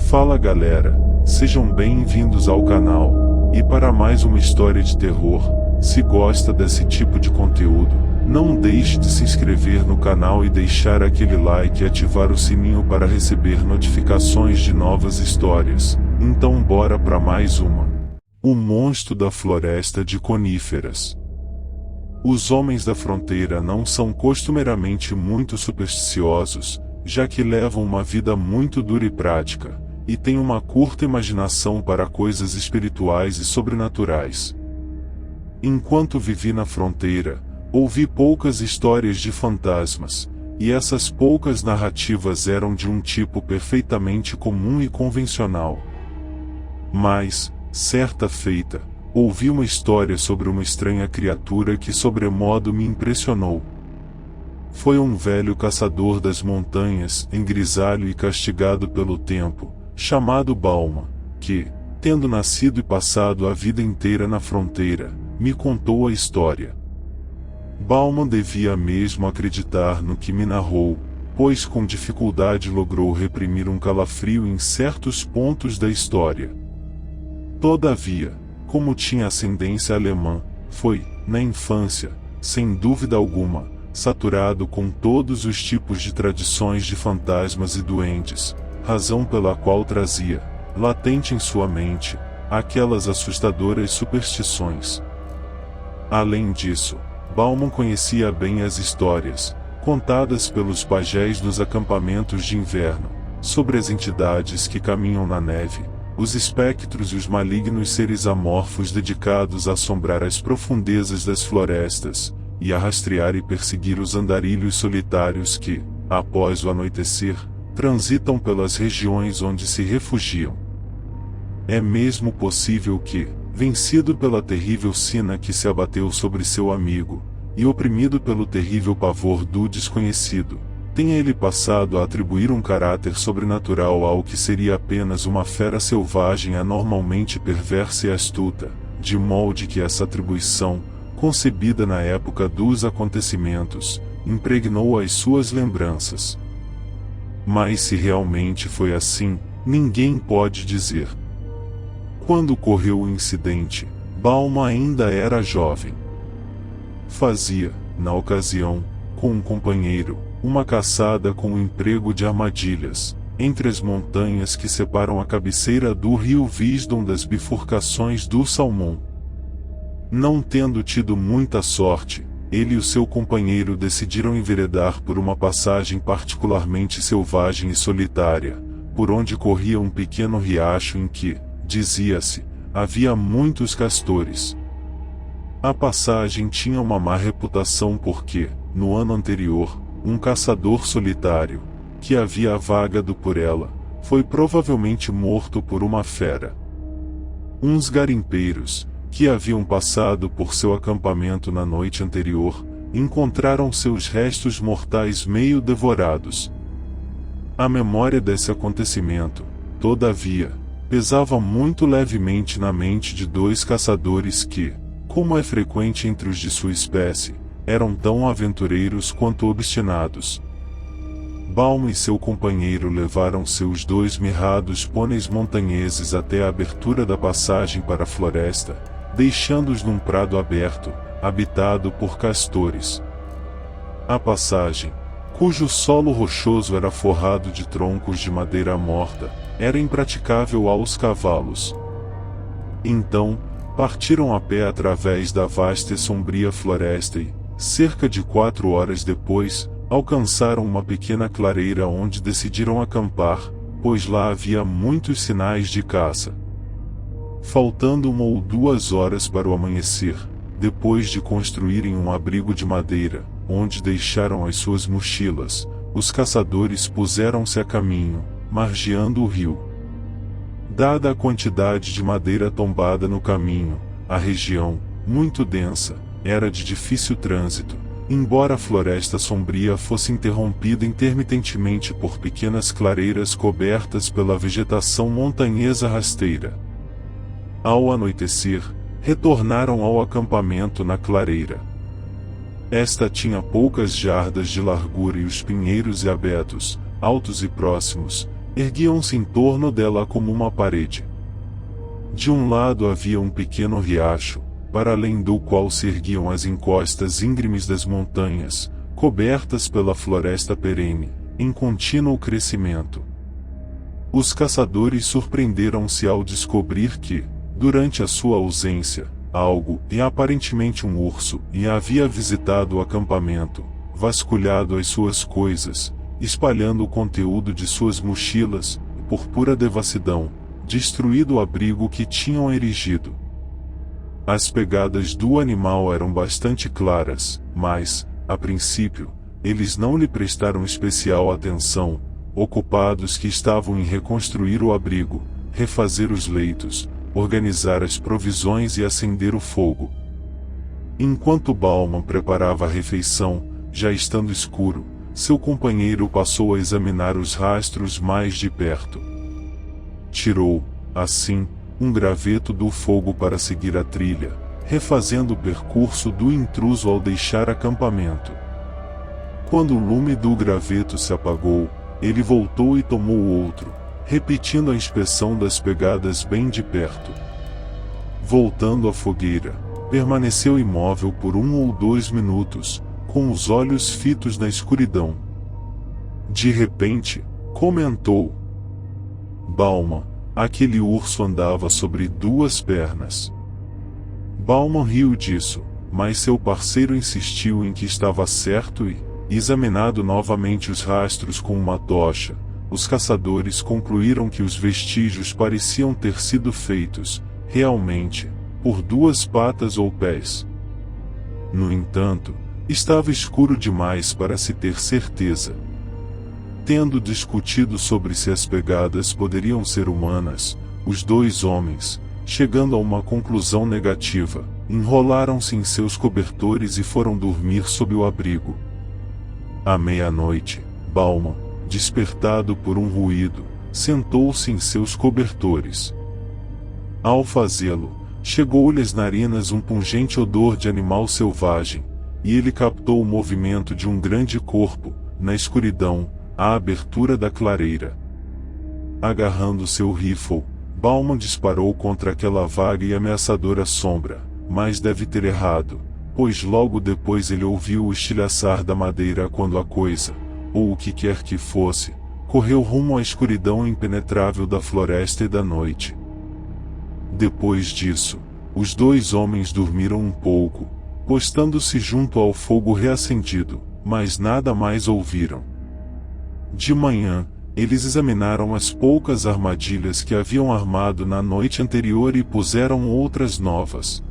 Fala galera, sejam bem-vindos ao canal, e para mais uma história de terror. Se gosta desse tipo de conteúdo, não deixe de se inscrever no canal e deixar aquele like e ativar o sininho para receber notificações de novas histórias. Então bora para mais uma. O monstro da floresta de coníferas. Os homens da fronteira não são costumeiramente muito supersticiosos, já que levam uma vida muito dura e prática, e têm uma curta imaginação para coisas espirituais e sobrenaturais. Enquanto vivi na fronteira, ouvi poucas histórias de fantasmas, e essas poucas narrativas eram de um tipo perfeitamente comum e convencional. Mas, certa feita, ouvi uma história sobre uma estranha criatura que sobremodo me impressionou. Foi um velho caçador das montanhas, engrisalho e castigado pelo tempo, chamado Balma, que, tendo nascido e passado a vida inteira na fronteira, me contou a história. Balma devia mesmo acreditar no que me narrou, pois com dificuldade logrou reprimir um calafrio em certos pontos da história. Todavia, como tinha ascendência alemã, foi, na infância, sem dúvida alguma, saturado com todos os tipos de tradições de fantasmas e duendes, razão pela qual trazia, latente em sua mente, aquelas assustadoras superstições. Além disso, Bauman conhecia bem as histórias, contadas pelos pajés dos acampamentos de inverno, sobre as entidades que caminham na neve, os espectros e os malignos seres amorfos dedicados a assombrar as profundezas das florestas, e a rastrear e perseguir os andarilhos solitários que, após o anoitecer, transitam pelas regiões onde se refugiam. É mesmo possível que, vencido pela terrível sina que se abateu sobre seu amigo, e oprimido pelo terrível pavor do desconhecido, tenha ele passado a atribuir um caráter sobrenatural ao que seria apenas uma fera selvagem anormalmente perversa e astuta, de modo que essa atribuição, concebida na época dos acontecimentos, impregnou as suas lembranças. Mas se realmente foi assim, ninguém pode dizer. Quando ocorreu o incidente, Balma ainda era jovem. Fazia, na ocasião, com um companheiro, uma caçada com o emprego de armadilhas, entre as montanhas que separam a cabeceira do rio Wisdom das bifurcações do Salmão. Não tendo tido muita sorte, ele e o seu companheiro decidiram enveredar por uma passagem particularmente selvagem e solitária, por onde corria um pequeno riacho em que, dizia-se, havia muitos castores. A passagem tinha uma má reputação porque, no ano anterior, um caçador solitário, que havia vagado por ela, foi provavelmente morto por uma fera. Uns garimpeiros, que haviam passado por seu acampamento na noite anterior, encontraram seus restos mortais meio devorados. A memória desse acontecimento, todavia, pesava muito levemente na mente de dois caçadores que, como é frequente entre os de sua espécie, eram tão aventureiros quanto obstinados. Balma e seu companheiro levaram seus dois mirrados pôneis montanheses até a abertura da passagem para a floresta, deixando-os num prado aberto, habitado por castores. A passagem, cujo solo rochoso era forrado de troncos de madeira morta, era impraticável aos cavalos. Então, partiram a pé através da vasta e sombria floresta e, cerca de 4 horas depois, alcançaram uma pequena clareira onde decidiram acampar, pois lá havia muitos sinais de caça. Faltando 1 ou 2 horas para o amanhecer, depois de construírem um abrigo de madeira, onde deixaram as suas mochilas, os caçadores puseram-se a caminho, margeando o rio. Dada a quantidade de madeira tombada no caminho, a região, muito densa, era de difícil trânsito, embora a floresta sombria fosse interrompida intermitentemente por pequenas clareiras cobertas pela vegetação montanhesa rasteira. Ao anoitecer, retornaram ao acampamento na clareira. Esta tinha poucas jardas de largura e os pinheiros e abetos, altos e próximos, erguiam-se em torno dela como uma parede. De um lado havia um pequeno riacho, para além do qual se erguiam as encostas íngremes das montanhas, cobertas pela floresta perene, em contínuo crescimento. Os caçadores surpreenderam-se ao descobrir que, durante a sua ausência, algo, e aparentemente um urso, havia visitado o acampamento, vasculhado as suas coisas, espalhando o conteúdo de suas mochilas, e por pura devassidão, destruído o abrigo que tinham erigido. As pegadas do animal eram bastante claras, mas, a princípio, eles não lhe prestaram especial atenção, ocupados que estavam em reconstruir o abrigo, refazer os leitos, organizar as provisões e acender o fogo. Enquanto Bauman preparava a refeição, já estando escuro, seu companheiro passou a examinar os rastros mais de perto. Tirou, assim, um graveto do fogo para seguir a trilha, refazendo o percurso do intruso ao deixar acampamento. Quando o lume do graveto se apagou, ele voltou e tomou outro, repetindo a inspeção das pegadas bem de perto. Voltando à fogueira, permaneceu imóvel por 1 ou 2 minutos, com os olhos fitos na escuridão. De repente, comentou: Bauman, aquele urso andava sobre 2 pernas. Bauman riu disso, mas seu parceiro insistiu em que estava certo e, examinado novamente os rastros com uma tocha, os caçadores concluíram que os vestígios pareciam ter sido feitos, realmente, por 2 patas ou pés. No entanto, estava escuro demais para se ter certeza. Tendo discutido sobre se as pegadas poderiam ser humanas, os 2 homens, chegando a uma conclusão negativa, enrolaram-se em seus cobertores e foram dormir sob o abrigo. À meia-noite, Bauman, despertado por um ruído, sentou-se em seus cobertores. Ao fazê-lo, chegou-lhe às narinas um pungente odor de animal selvagem, e ele captou o movimento de um grande corpo, na escuridão, à abertura da clareira. Agarrando seu rifle, Bauman disparou contra aquela vaga e ameaçadora sombra, mas deve ter errado, pois logo depois ele ouviu o estilhaçar da madeira quando a coisa, ou o que quer que fosse, correu rumo à escuridão impenetrável da floresta e da noite. Depois disso, os 2 homens dormiram um pouco, postando-se junto ao fogo reacendido, mas nada mais ouviram. De manhã, eles examinaram as poucas armadilhas que haviam armado na noite anterior e puseram outras novas.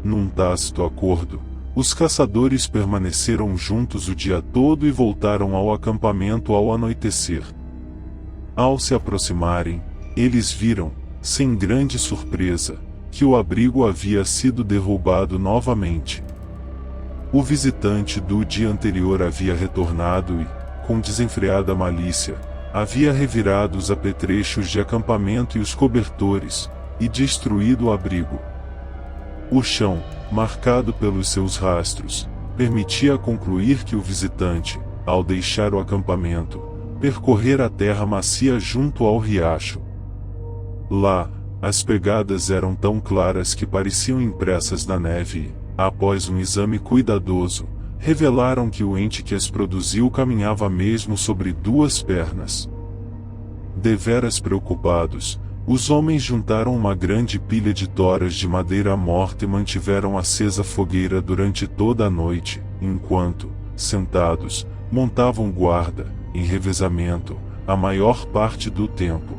Num tácito acordo, os caçadores permaneceram juntos o dia todo e voltaram ao acampamento ao anoitecer. Ao se aproximarem, eles viram, sem grande surpresa, que o abrigo havia sido derrubado novamente. O visitante do dia anterior havia retornado e, com desenfreada malícia, havia revirado os apetrechos de acampamento e os cobertores, e destruído o abrigo. O chão, marcado pelos seus rastros, permitia concluir que o visitante, ao deixar o acampamento, percorrera a terra macia junto ao riacho. Lá, as pegadas eram tão claras que pareciam impressas na neve e, após um exame cuidadoso, revelaram que o ente que as produziu caminhava mesmo sobre 2 pernas. Deveras preocupados, os homens juntaram uma grande pilha de toras de madeira morta e mantiveram acesa a fogueira durante toda a noite, enquanto, sentados, montavam guarda, em revezamento, a maior parte do tempo.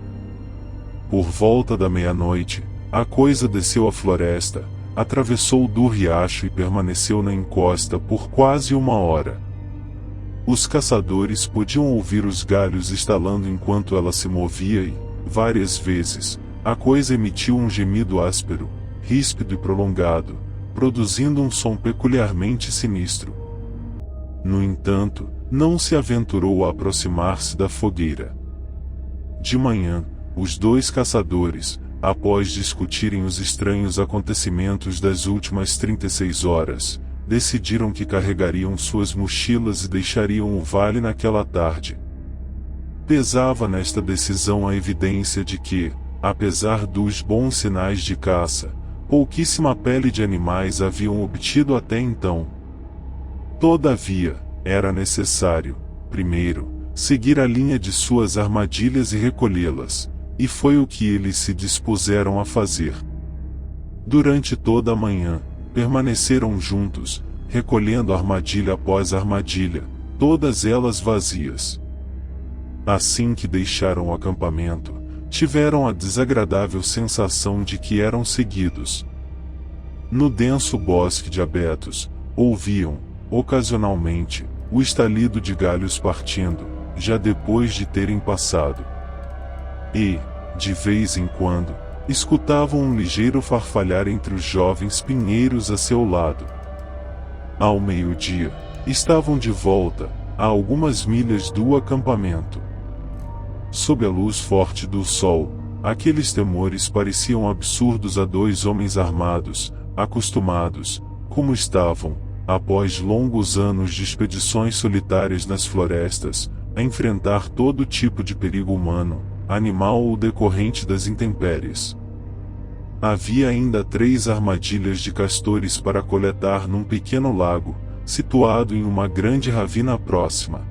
Por volta da meia-noite, a coisa desceu a floresta, atravessou do riacho e permaneceu na encosta por quase 1 hora. Os caçadores podiam ouvir os galhos estalando enquanto ela se movia e, várias vezes, a coisa emitiu um gemido áspero, ríspido e prolongado, produzindo um som peculiarmente sinistro. No entanto, não se aventurou a aproximar-se da fogueira. De manhã, os 2 caçadores, após discutirem os estranhos acontecimentos das últimas 36 horas, decidiram que carregariam suas mochilas e deixariam o vale naquela tarde. Pesava nesta decisão a evidência de que, apesar dos bons sinais de caça, pouquíssima pele de animais haviam obtido até então. Todavia, era necessário, primeiro, seguir a linha de suas armadilhas e recolhê-las, e foi o que eles se dispuseram a fazer. Durante toda a manhã, permaneceram juntos, recolhendo armadilha após armadilha, todas elas vazias. Assim que deixaram o acampamento, tiveram a desagradável sensação de que eram seguidos. No denso bosque de abetos, ouviam, ocasionalmente, o estalido de galhos partindo, já depois de terem passado. E, de vez em quando, escutavam um ligeiro farfalhar entre os jovens pinheiros a seu lado. Ao meio-dia, estavam de volta, a algumas milhas do acampamento. Sob a luz forte do sol, aqueles temores pareciam absurdos a dois homens armados, acostumados, como estavam, após longos anos de expedições solitárias nas florestas, a enfrentar todo tipo de perigo humano, animal ou decorrente das intempéries. Havia ainda 3 armadilhas de castores para coletar num pequeno lago, situado em uma grande ravina próxima.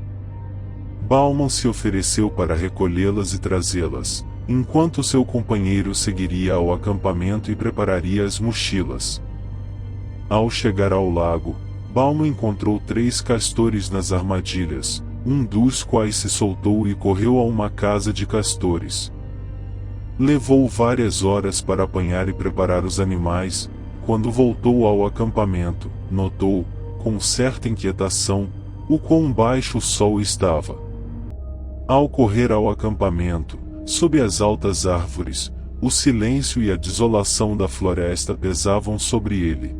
Bauman se ofereceu para recolhê-las e trazê-las, enquanto seu companheiro seguiria ao acampamento e prepararia as mochilas. Ao chegar ao lago, Bauman encontrou 3 castores nas armadilhas, um dos quais se soltou e correu a uma casa de castores. Levou várias horas para apanhar e preparar os animais. Quando voltou ao acampamento, notou, com certa inquietação, o quão baixo o sol estava. Ao correr ao acampamento, sob as altas árvores, o silêncio e a desolação da floresta pesavam sobre ele.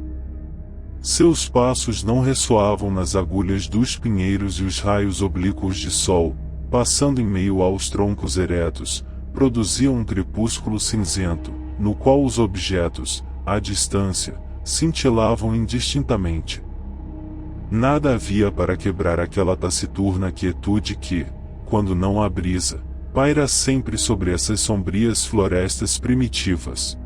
Seus passos não ressoavam nas agulhas dos pinheiros e os raios oblíquos de sol, passando em meio aos troncos eretos, produziam um crepúsculo cinzento, no qual os objetos, à distância, cintilavam indistintamente. Nada havia para quebrar aquela taciturna quietude que, quando não há brisa, paira sempre sobre essas sombrias florestas primitivas.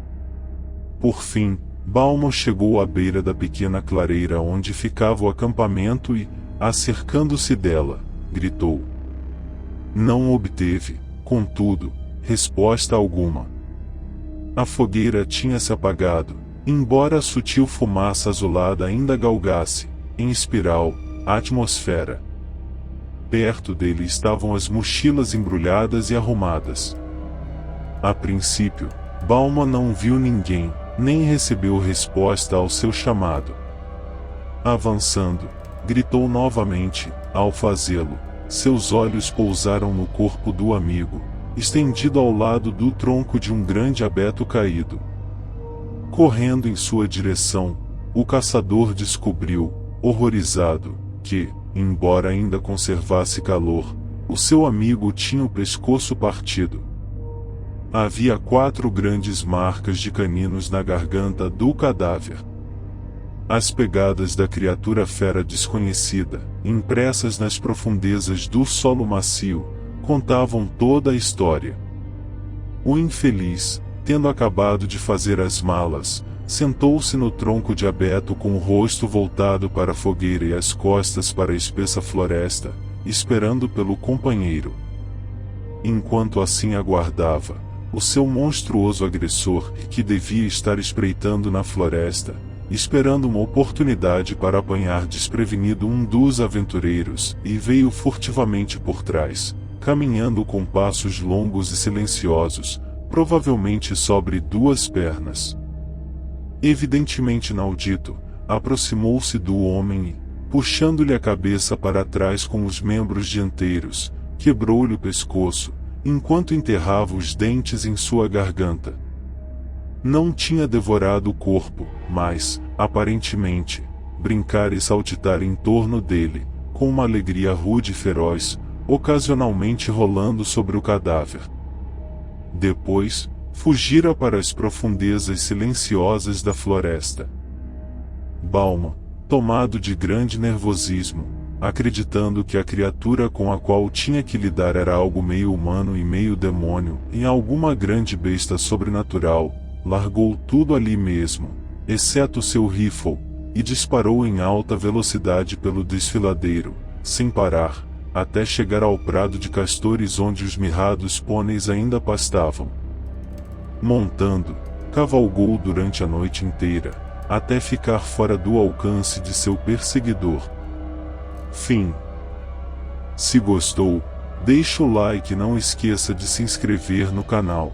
Por fim, Bauman chegou à beira da pequena clareira onde ficava o acampamento e, acercando-se dela, gritou. Não obteve, contudo, resposta alguma. A fogueira tinha se apagado, embora a sutil fumaça azulada ainda galgasse, em espiral, a atmosfera. Perto dele estavam as mochilas embrulhadas e arrumadas. A princípio, Bauman não viu ninguém, nem recebeu resposta ao seu chamado. Avançando, gritou novamente. Ao fazê-lo, seus olhos pousaram no corpo do amigo, estendido ao lado do tronco de um grande abeto caído. Correndo em sua direção, o caçador descobriu, horrorizado, que, embora ainda conservasse calor, o seu amigo tinha o pescoço partido. Havia 4 grandes marcas de caninos na garganta do cadáver. As pegadas da criatura fera desconhecida, impressas nas profundezas do solo macio, contavam toda a história. O infeliz, tendo acabado de fazer as malas, sentou-se no tronco de abeto com o rosto voltado para a fogueira e as costas para a espessa floresta, esperando pelo companheiro. Enquanto assim aguardava, o seu monstruoso agressor, que devia estar espreitando na floresta, esperando uma oportunidade para apanhar desprevenido um dos aventureiros, e veio furtivamente por trás, caminhando com passos longos e silenciosos, provavelmente sobre 2 pernas. Evidentemente inaudito, aproximou-se do homem e, puxando-lhe a cabeça para trás com os membros dianteiros, quebrou-lhe o pescoço, enquanto enterrava os dentes em sua garganta. Não tinha devorado o corpo, mas, aparentemente, brincar e saltitar em torno dele, com uma alegria rude e feroz, ocasionalmente rolando sobre o cadáver. Depois, fugira para as profundezas silenciosas da floresta. Bauman, tomado de grande nervosismo, acreditando que a criatura com a qual tinha que lidar era algo meio humano e meio demônio, em alguma grande besta sobrenatural, largou tudo ali mesmo, exceto seu rifle, e disparou em alta velocidade pelo desfiladeiro, sem parar, até chegar ao prado de castores onde os mirrados pôneis ainda pastavam. Montando, cavalgou durante a noite inteira, até ficar fora do alcance de seu perseguidor. Fim. Se gostou, deixa o like e não esqueça de se inscrever no canal.